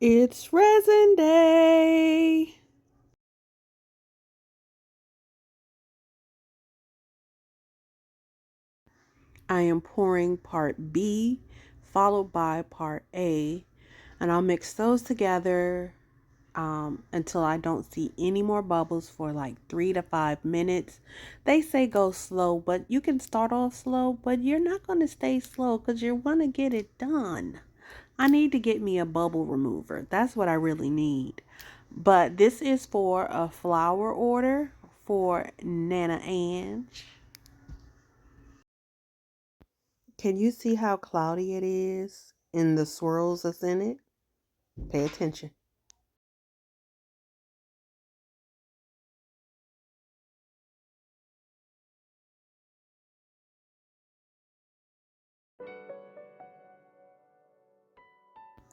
It's resin day. I am pouring part B followed by part A, and I'll mix those together until I don't see any more bubbles for like 3 to 5 minutes. They say go slow, but you can start off slow, but you're not going to stay slow because you want to get it done. I need to get me a bubble remover. That's what I really need. But this is for a flower order for Nana Ange. Can you see how cloudy it is in the swirls that's in it? Pay attention.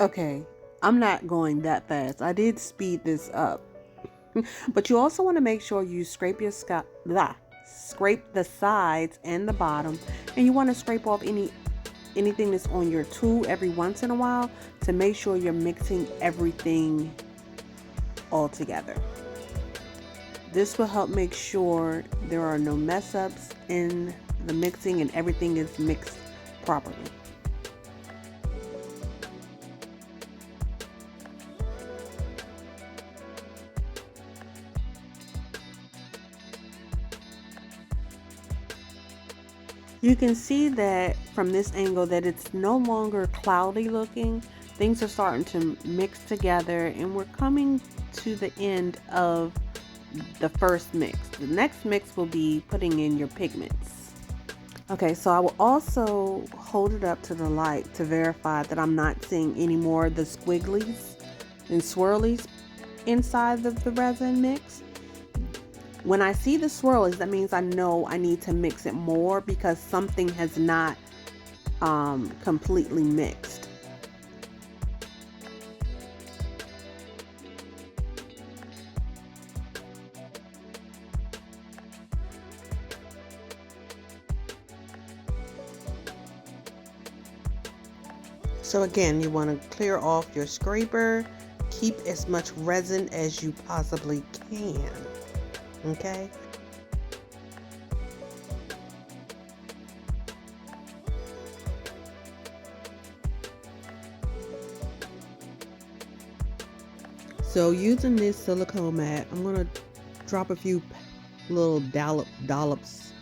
Okay, I'm not going that fast. I did speed this up. But you also want to make sure you scrape the sides and the bottom, and you want to scrape off anything that's on your tool every once in a while to make sure you're mixing everything all together. This will help make sure there are no mess ups in the mixing and everything is mixed properly. You can see that from this angle that it's no longer cloudy looking. Things are starting to mix together and we're coming to the end of the first mix. The next mix will be putting in your pigments. Okay, so I will also hold it up to the light to verify that I'm not seeing any more of the squigglies and swirlies inside of the resin mix. When I see the swirlies, that means I know I need to mix it more because something has not completely mixed. So again, you want to clear off your scraper. Keep as much resin as you possibly can. Okay? So using this silicone mat, I'm going to drop a few little dollops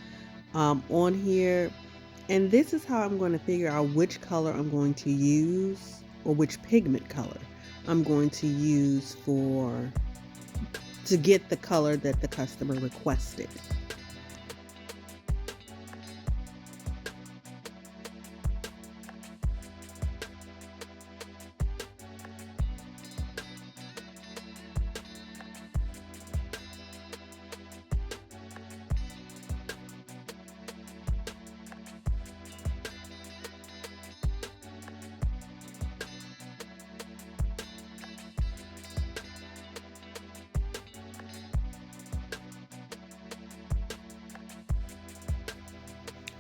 on here. And this is how I'm going to figure out which color I'm going to use, or which pigment color I'm going to use to get the color that the customer requested.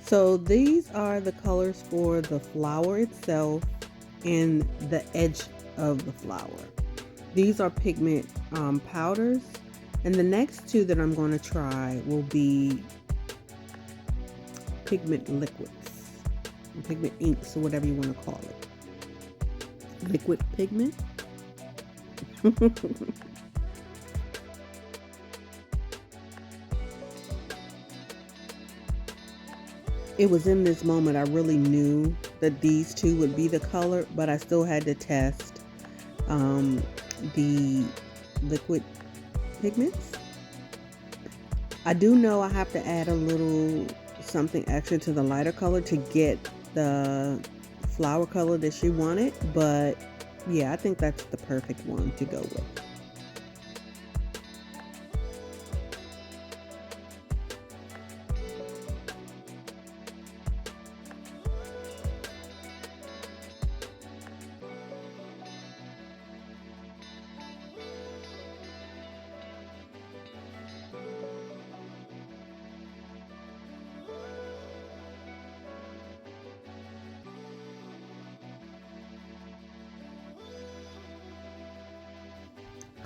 So these are the colors for the flower itself and the edge of the flower. These are pigment powders. And the next two that I'm going to try will be pigment liquids, pigment inks, or whatever you want to call it. Liquid pigment. It was in this moment I really knew that these two would be the color, but I still had to test the liquid pigments. I do know I have to add a little something extra to the lighter color to get the flower color that she wanted, but yeah, I think that's the perfect one to go with.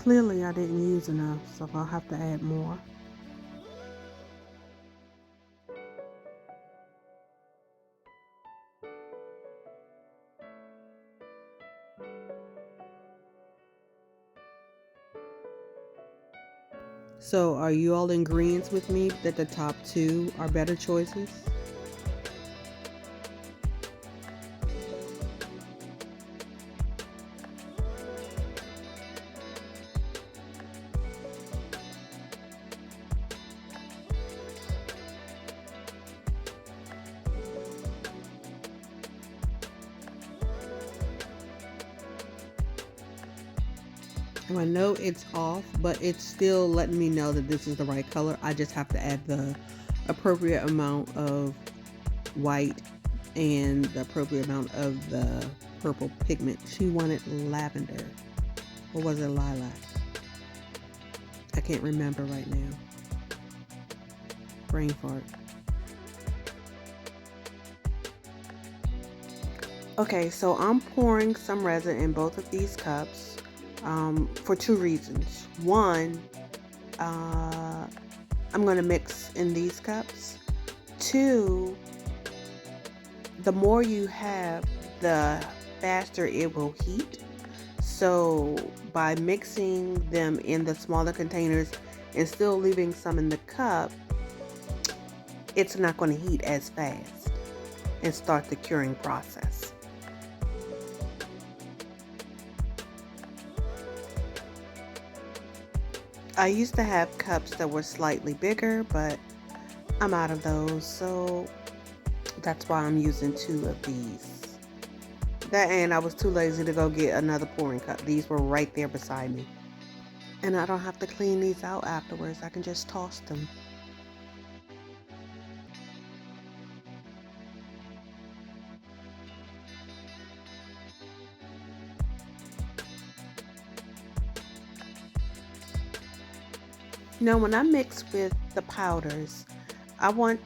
Clearly I didn't use enough, so I'll have to add more. So are you all in agreement with me that the top two are better choices? And I know it's off, but it's still letting me know that this is the right color. I just have to add the appropriate amount of white and the appropriate amount of the purple pigment. She wanted lavender. Or was it lilac? I can't remember right now. Brain fart. Okay, so I'm pouring some resin in both of these cups for two reasons. One, I'm going to mix in these cups. Two, the more you have, the faster it will heat. So by mixing them in the smaller containers and still leaving some in the cup, it's not going to heat as fast and start the curing process. I used to have cups that were slightly bigger, but I'm out of those, so that's why I'm using two of these. And I was too lazy to go get another pouring cup. These were right there beside me. And I don't have to clean these out afterwards. I can just toss them. Now, when I mix with the powders, I want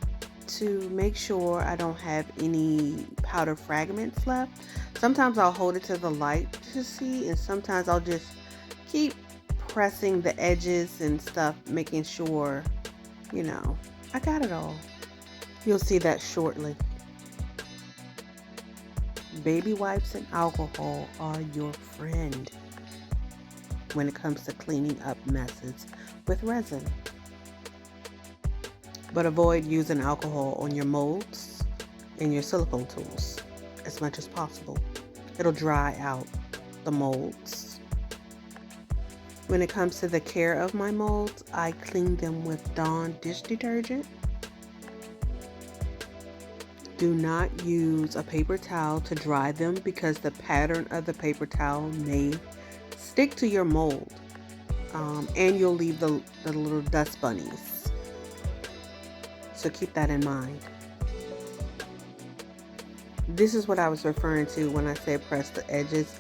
to make sure I don't have any powder fragments left. Sometimes I'll hold it to the light to see, and sometimes I'll just keep pressing the edges and stuff, making sure, I got it all. You'll see that shortly. Baby wipes and alcohol are your friend when it comes to cleaning up messes with resin. But avoid using alcohol on your molds and your silicone tools as much as possible. It'll dry out the molds. When it comes to the care of my molds, I clean them with Dawn dish detergent. Do not use a paper towel to dry them because the pattern of the paper towel may stick to your mold, and you'll leave the little dust bunnies. So keep that in mind. This is what I was referring to when I said press the edges.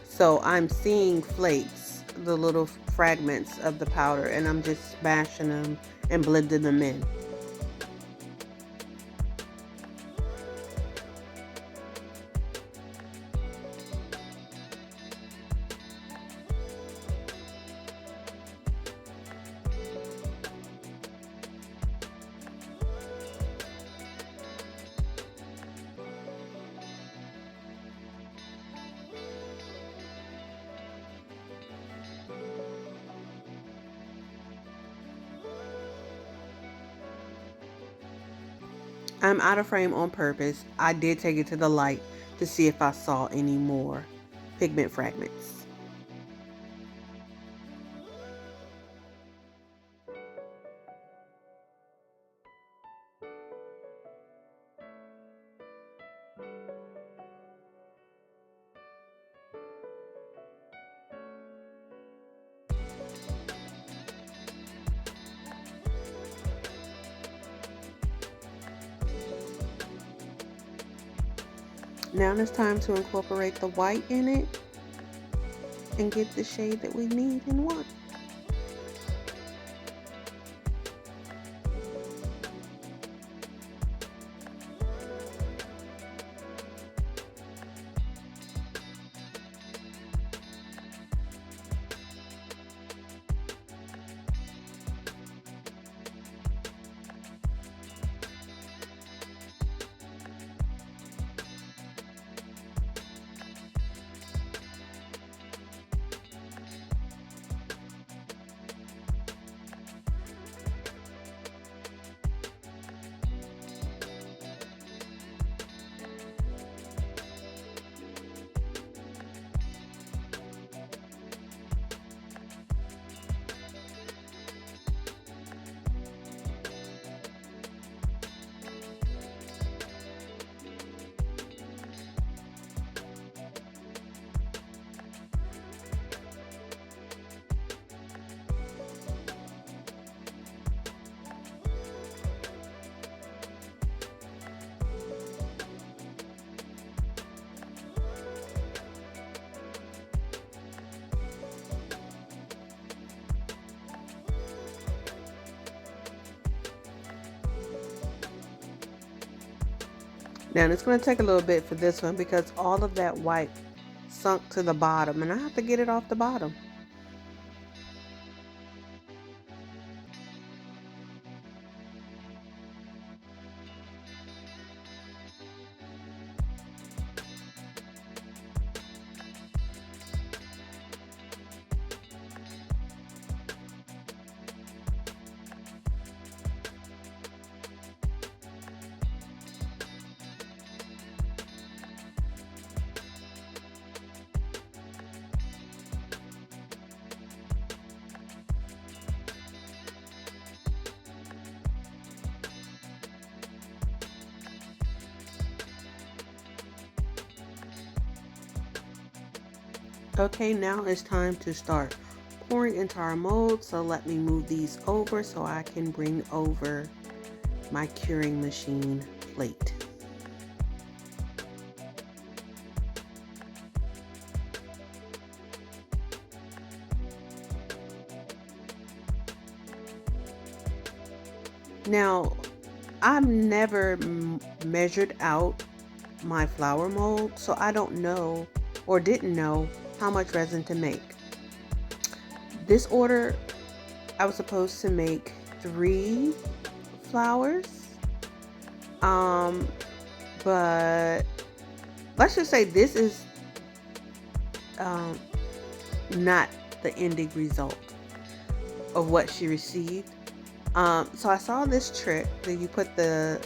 So I'm seeing flakes, the little fragments of the powder, and I'm just smashing them and blending them in. I'm out of frame on purpose. I did take it to the light to see if I saw any more pigment fragments. Now it's time to incorporate the white in it and get the shade that we need and want. Now it's going to take a little bit for this one because all of that white sunk to the bottom and I have to get it off the bottom. Okay, now it's time to start pouring into our mold. So let me move these over so I can bring over my curing machine plate. Now, I've never measured out my flower mold, so I don't know or didn't know how much resin to make. This order, I was supposed to make 3 flowers, but let's just say this is not the ending result of what she received. So I saw this trick that you put the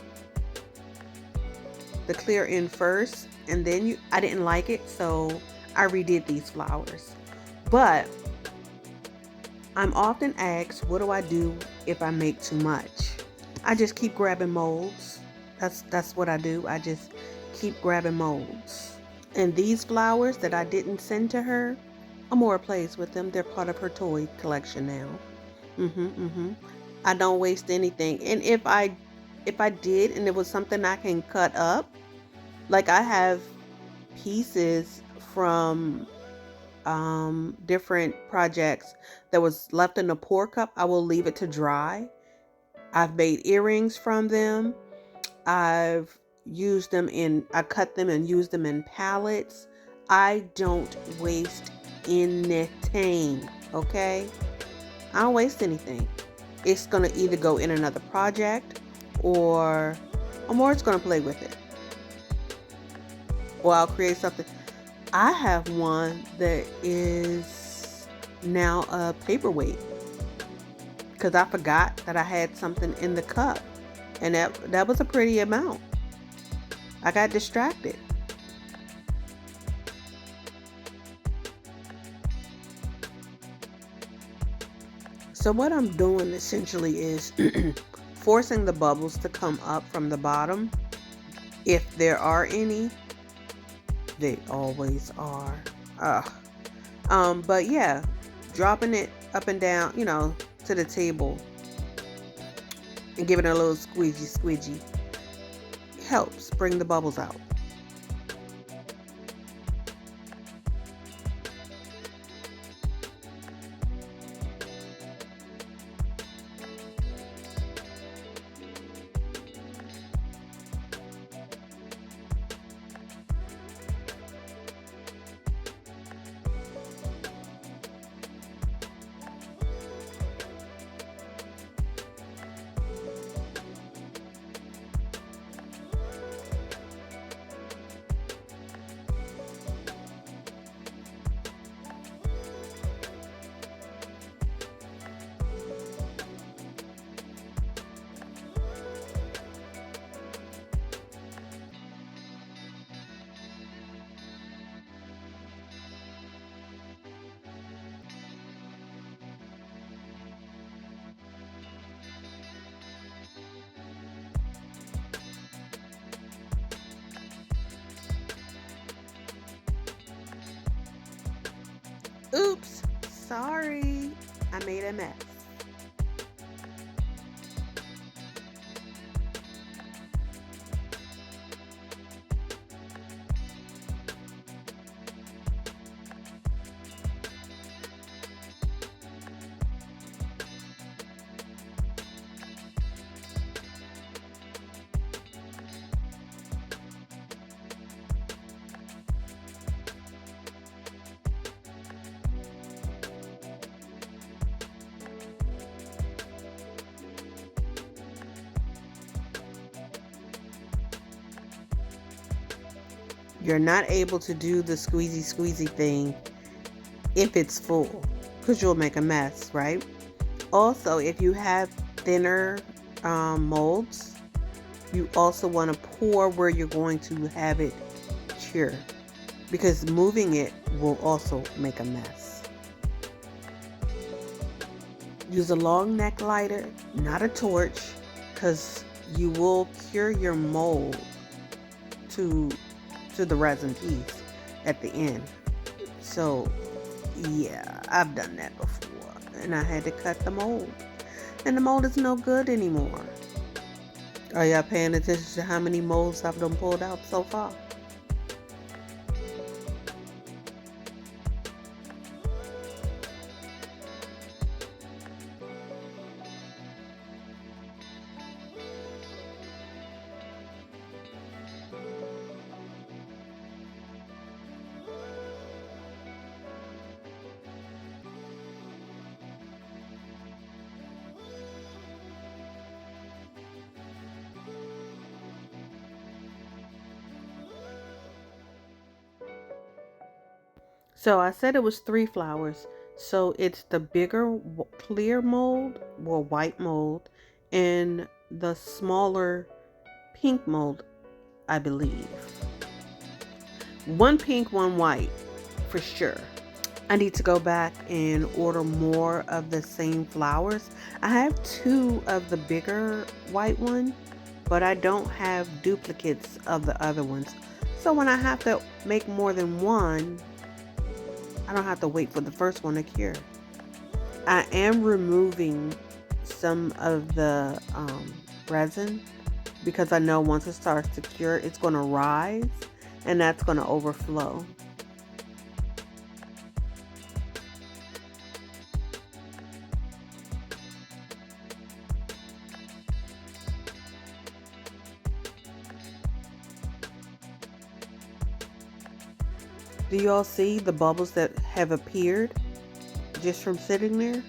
clear in first, and then I didn't like it, so I redid these flowers. But I'm often asked, what do I do if I make too much? I just keep grabbing molds. That's what I do. I just keep grabbing molds. And these flowers that I didn't send to her, Amora plays with them. They're part of her toy collection now. I don't waste anything. And if I did and it was something I can cut up, like I have pieces from different projects that was left in a pour cup, I will leave it to dry. I've made earrings from them. I've used them I cut them and used them in palettes. I don't waste anything, okay? I don't waste anything. It's gonna either go in another project or Amora's gonna play with it. Or I'll create something. I have one that is now a paperweight because I forgot that I had something in the cup, and that was a pretty amount. I got distracted. So what I'm doing essentially is forcing the bubbles to come up from the bottom, if there are any. They always are. But yeah, dropping it up and down, to the table and giving it a little squeegee helps bring the bubbles out. Oops, sorry, I made a mess. You're not able to do the squeezy squeezy thing if it's full, because you'll make a mess, right? Also, if you have thinner molds, you also want to pour where you're going to have it cure, because moving it will also make a mess. Use a long neck lighter, not a torch, because you will cure your mold to the resin piece at the end. So yeah, I've done that before, and I had to cut the mold, and the mold is no good anymore. Are y'all paying attention to how many molds I've done pulled out so far? So I said it was 3 flowers. So it's the bigger clear mold or white mold and the smaller pink mold, I believe. One pink, one white, for sure. I need to go back and order more of the same flowers. I have 2 of the bigger white one, but I don't have duplicates of the other ones. So when I have to make more than one, I don't have to wait for the first one to cure. I am removing some of the resin, because I know once it starts to cure, it's going to rise and that's going to overflow. Do y'all see the bubbles that have appeared just from sitting there?